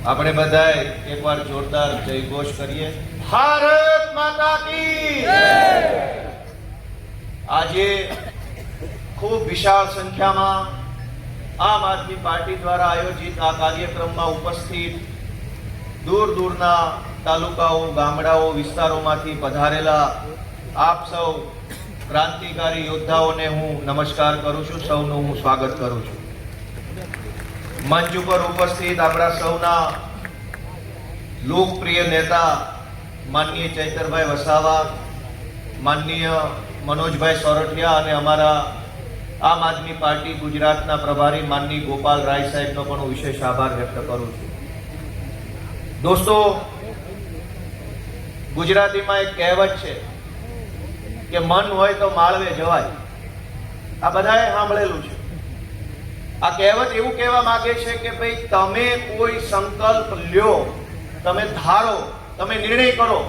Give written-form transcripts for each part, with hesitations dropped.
આપણે બધાએ એકવાર જોરદાર જય ઘોષ કરીએ, ભારત માતા કી જય। આજે ખૂબ વિશાળ સંખ્યામાં આમ આદમી પાર્ટી દ્વારા આયોજિત આ કાર્યક્રમમાં ઉપસ્થિત દૂર દૂરના તાલુકાઓ, ગામડાઓ, વિસ્તારોમાંથી પધારેલા આપ સૌ ક્રાંતિકારી યોદ્ધાઓને હું નમસ્કાર કરું છું, સૌનું હું સ્વાગત કરું છું। મંચ ઉપર ઉપસ્થિત આપણા સૌના લોકપ્રિય નેતા માનનીય ચૈતરભાઈ વસાવા, માનનીય મનોજભાઈ સોરઠિયા અને અમારા આમ આદમી પાર્ટી ગુજરાતના પ્રભારી માનની ગોપાલ રાય સાહેબનો પણ હું વિશેષ આભાર વ્યક્ત કરું છું। દોસ્તો, ગુજરાતીમાં એક કહેવત છે કે મન હોય તો માળવે જવાય। આ બધાએ સાંભળેલું છે। આ કહેવત એવું કહેવા માંગે છે કે ભાઈ તમે કોઈ સંકલ્પ લ્યો, તમે ધારો, તમે નિર્ણય કરો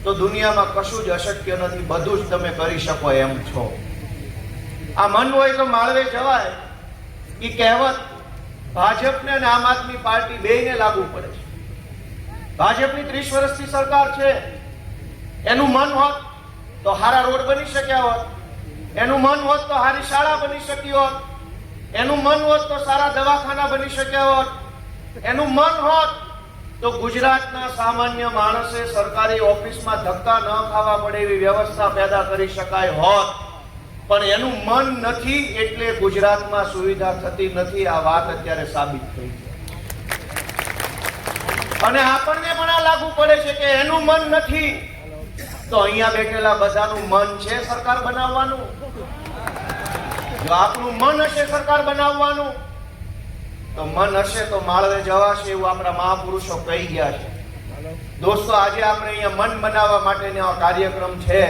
તો દુનિયામાં કશું જ અશક્ય નથી, બધું જ તમે કરી શકો એમ છો। આ મન હોય તો માળવે જવાય એ કહેવત ભાજપને અને આમ આદમી પાર્ટી બેયને લાગુ પડે છે। ભાજપની 30 વર્ષથી સરકાર છે, એનું મન હોત તો સારા રોડ બની શક્યા હોત, એનું મન હોત તો સારી શાળા બની શકી હોત, એનું મન હોત તો સારા દવાખાના બની શક્યા હોત, એનું મન હોત તો ગુજરાતના સામાન્ય માણસે સરકારી ઓફિસમાં ધક્કા ન ખાવા પડે એવી વ્યવસ્થા પેદા કરી શકાય હોત, પણ એનું મન નથી એટલે ગુજરાતમાં સુવિધા થતી નથી। આ વાત અત્યારે સાબિત થઈ છે અને આપણને પણ આ લાગુ પડે છે કે એનું મન નથી તો અહીંયા બેઠેલા બધાનું મન છે સરકાર બનાવવાનું। જો આપણું મન હશે સરકાર બનાવવાનું તો મન હશે તો માળવે જવાશે, એવું આપણા મહાપુરુષો કહી ગયા છે। દોસ્તો, આજે આપણે અહીંયા મન બનાવવા માટેનો આ કાર્યક્રમ છે।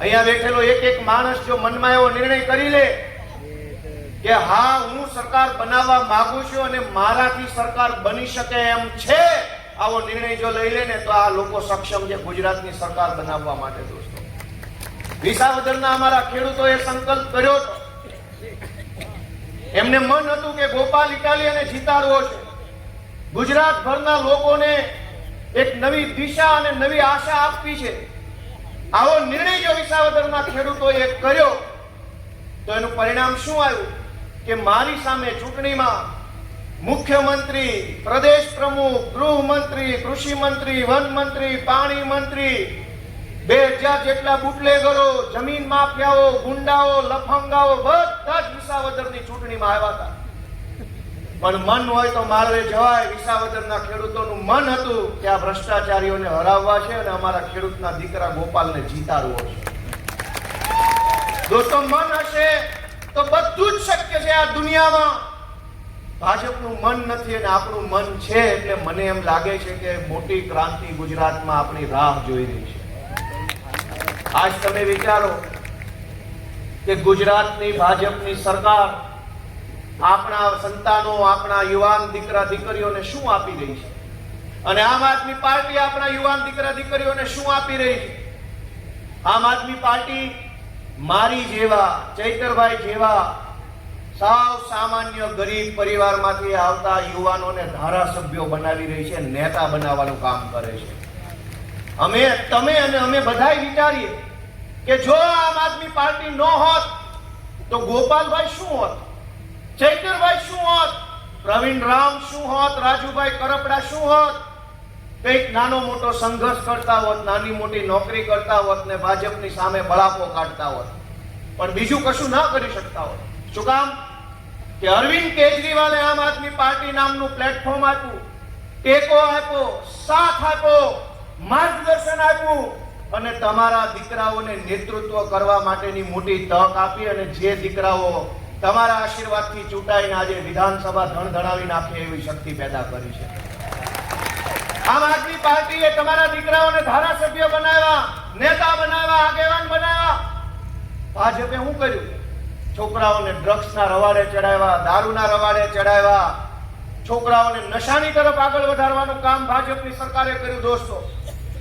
અહીંયા બેઠેલો એક એક માણસ જો મનમાં એવો નિર્ણય કરી લે કે હા, હું સરકાર બનાવવા માંગુ છું અને મારાથી સરકાર બની શકે એમ છે, આવો નિર્ણય જો લઈ લે ને તો આ લોકો સક્ષમ છે ગુજરાતની સરકાર બનાવવા માટે। દોસ્તો, વિસાવદરના અમારા ખેડૂતોએ સંકલ્પ કર્યો હતો, એમને મન હતું કે ગોપાલ ઇટાલિયાને જીતાડવો છે, ગુજરાતભરના લોકોને એક નવી દિશા અને નવી આશા આપવી છે। આવો નિર્ણય જો વિસાવદરના ખેડૂતોએ કર્યો તો એનું પરિણામ શું આવ્યું કે મારી સામે ચૂંટણીમાં મુખ્યમંત્રી, પ્રદેશ પ્રમુખ, ગૃહમંત્રી, કૃષિ મંત્રી, વન મંત્રી, પાણી મંત્રી, 2000 જેટલા બુટલેગરો, જમીન માફિયાઓ, ગુંડાઓ, લફંગાઓ બધા જ વિસાવદરની ચૂંટણીમાં આવ્યા હતા। પણ મન હોય તો માળવે જવાય। વિસાવદરના ખેડૂતોનું મન હતું કે આ ભ્રષ્ટાચારીઓને હરાવવા છે અને અમારા ખેડૂતના દીકરા ગોપાલને જીતાડવો છે। દોસ્તો, મન હશે તો બધું જ શક્ય છે આ દુનિયામાં। ભાજપનું મન નથી અને આપણું મન છે, એટલે મને એમ લાગે છે કે મોટી ક્રાંતિ ગુજરાતમાં આપણી રાહ જોઈ રહી છે। આજ તમે વિચારો કે ગુજરાતની ભાજપની સરકાર આપણા સંતાનો, આપણા યુવાન દીકરા દીકરીઓને શું આપી રહી છે અને આમ આદમી પાર્ટી આપણા યુવાન દીકરા દીકરીઓને શું આપી રહી છે? આમ આદમી પાર્ટી મારી જેવા, ચૈતરભાઈ જેવા સાવ સામાન્ય ગરીબ પરિવારમાંથી આવતા યુવાનોને ધારાસભ્યો બનાવી રહી છે, નેતા બનાવવાનું કામ કરે છે। અમે, તમે અને અમે બધાય વિચારીએ કે જો આમ આદમી પાર્ટી ન હોત તો ગોપાલભાઈ શું હોત, ચૈતરભાઈ શું હોત, પ્રવીણ રામ શું હોત, રાજુભાઈ કરપડા શું હોત? કંઈક નાનો મોટો સંઘર્ષ કરતા હોત, નાની મોટી નોકરી કરતા હોત ને ભાજપની સામે બળાપો કાઢતા હોત, પણ બીજું કશું ના કરી શકતા હોત। શું કામ કે અરવિંદ કેજરીવાલે આમ આદમી પાર્ટી નામનું પ્લેટફોર્મ આપ્યું, ટેકો આપ્યો, સાથ આપ્યો, માર્ગદર્શન આપ્યું અને તમારા દીકરાઓને નેતૃત્વ કરવા માટેની મોટી તક આપી અને જે દીકરાઓ તમારા આશીર્વાદથી ચૂંટાઈને આજે વિધાનસભા ધણધણાવી નાખે એવી શક્તિ પેદા કરી છે। આમ આદમી પાર્ટીએ તમારા દીકરાઓને ધારાસભ્ય બનાવ્યા, નેતા બનાવ્યા, આગેવાન બનાવ્યા। ભાજપે શું કર્યું? છોકરાઓને ડ્રગ્સના રવાડે ચડાવ્યા, દારૂના રવાડે ચડાવ્યા, છોકરાઓને નશાની તરફ આગળ વધારવાનું કામ ભાજપની સરકારે કર્યું। દોસ્તો,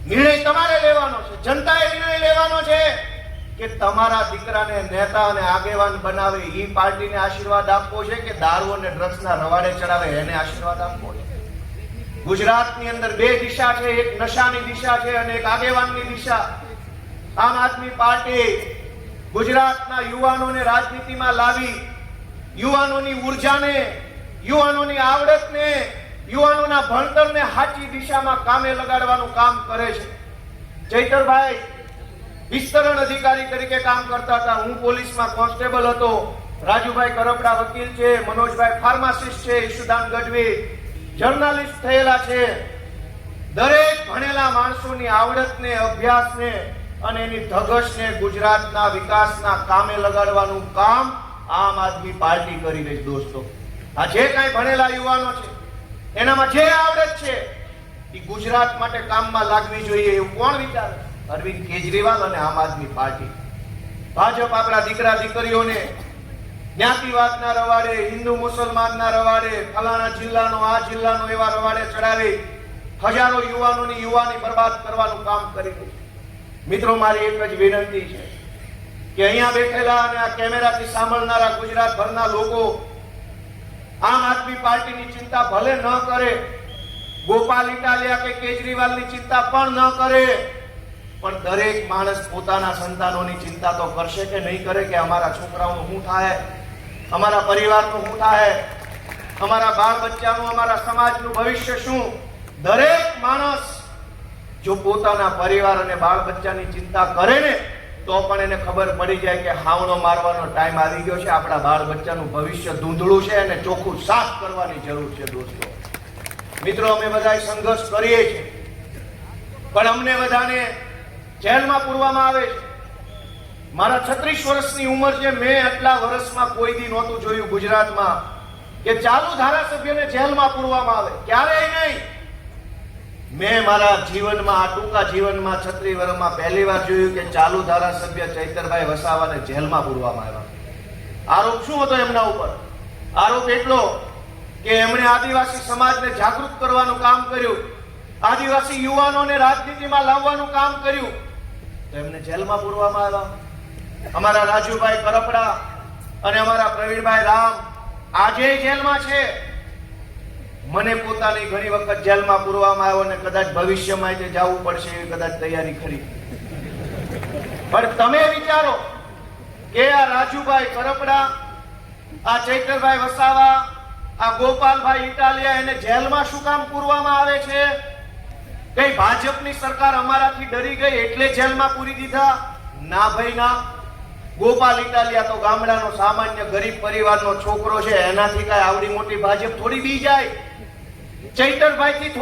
નિર્ણય તમારે લેવાનો છે, જનતાએ નિર્ણય લેવાનો છે કે તમારા દીકરાને નેતા અને આગેવાન બનાવે એ પાર્ટીને આશીર્વાદ આપવો છે કે દારૂ અને ડ્રગ્સના રવાડે ચડાવે એને આશીર્વાદ આપવો છે? ગુજરાતની અંદર બે દિશા છે, એક નશાની દિશા છે અને એક આગેવાનની દિશા. આમ આદમી પાર્ટી ગુજરાતના યુવાનોને રાજનીતિમાં લાવી યુવાનોની ઉર્જાને, યુવાનોની આવડતને, યુવાનોના ભણતરને સાચી દિશામાં કામે લગાડવાનું કામ કરે છે. ચૈતરભાઈ વિસ્તરણ અધિકારી તરીકે કામ કરતા હતા, હું પોલીસમાં કોન્સ્ટેબલ હતો, રાજુભાઈ કરપડા વકીલ છે, મનોજભાઈ ફાર્માસિસ્ટ છે, ઈશુદાન ગઢવી જર્નાલિસ્ટ થયેલા છે. દરેક ભણેલા માણસોની આવડતને, અભ્યાસને અને એની ધગશને ગુજરાતના વિકાસના કામે લગાડવાનું કામ આમ આદમી પાર્ટી કરી રહી છે. દોસ્તો, આ જે કાંઈ ભણેલા યુવાનો છે, એનામાં જે આવડત છે એ ગુજરાત માટે કામમાં લાગવી જોઈએ એવું કોણ વિચારે? અરવિંદ કેજરીવાલ અને આમ આદમી પાર્ટી. ભાજપ આપણા દીકરા દીકરીઓને જ્ઞાતિવાદના રવાડે, હિન્દુ મુસલમાનના રવાડે, ફલાણા જિલ્લાનો આ જિલ્લાનો એવા રવાડે ચડાવી હજારો યુવાનોની યુવાની બરબાદ કરવાનું કામ કરી રહ્યું છે. મિત્રો, મારી એક જ વિનંતી છે કે અહીંયા બેઠેલા અને આ કેમેરાથી સાંભળનારા ગુજરાતભરના લોકો આમ આદમી પાર્ટીની ચિંતા ભલે ન કરે, ગોપાલ ઇટાલિયા કે કેજરીવાલની ચિંતા પણ ન કરે, પણ દરેક માણસ પોતાના સંતાનોની ચિંતા તો કરશે કે નહીં કરે કે અમારા છોકરાઓનું શું થાય, અમારા પરિવારનું શું થાય, અમારા બાળ બચ્ચાનું, અમારા સમાજનું ભવિષ્ય શું. દરેક માણસ જો પોતાના પરિવાર અને બાળ બચ્ચાની ચિંતા કરે ને તો પણ એને ખબર પડી જાય કે હાવણો મારવાનો ટાઈમ આવી ગયો છે, આપણા બાળ બચ્ચાનું ભવિષ્ય ધૂંધળું છે અને ચોખ્ખું સાફ કરવાની જરૂર છે. દોસ્તો મિત્રો, અમે બધા સંઘર્ષ કરીએ છીએ, પણ અમને બધાને જેલમાં પૂરવામાં આવે છે. મારા 36 વર્ષની ઉંમર છે, મેં આટલા વર્ષમાં કોઈ દી નહોતું જોયું ગુજરાતમાં કે ચાલુ ધારાસભ્યને જેલમાં પૂરવામાં આવે. ક્યારેય નહીં. મેં મારા જીવનમાં, આ ટૂંકા જીવનમાં 36 વર્ષમાં પહેલી વાર જોયું કે ચાલુ ધારાસભ્ય ચૈતરભાઈ વસાવાને જેલમાં પૂરવામાં આવ્યા. આરોપ શું હતો એમના ઉપર? આરોપ એટલો કે એમણે આદિવાસી સમાજને જાગૃત કરવાનું કામ કર્યું, આદિવાસી યુવાનોને રાજનીતિમાં લાવવાનું કામ કર્યું, તો એમને જેલમાં પૂરવામાં આવ્યા. અમારા રાજુભાઈ કરપડા અને અમારા પ્રવીણભાઈ રામ આજે જેલમાં છે. મને પોતાની ઘણી વખત જેલમાં પૂરવામાં આવ્યો અને કદાચ ભવિષ્યમાં તે જવું પડશે એવી કદાચ તૈયારી ખરી. પણ તમે વિચારો કે આ રાજુભાઈ કરપડા, આ ચૈતરભાઈ વસાવા, આ ગોપાલભાઈ ઇટાલિયા, એને જેલમાં શું કામ પૂરવામાં આવે છે? કઈ ભાજપની સરકાર અમારાથી ડરી ગઈ એટલે જેલમાં પૂરી દીધા? ના ભાઈ ના. ગોપાલ ઇટાલિયા તો ગામડાનો સામાન્ય ગરીબ પરિવારનો છોકરો છે, એનાથી કઈ આવડી મોટી ભાજપ થોડી બી જાય. ચૈતરભાઈ થી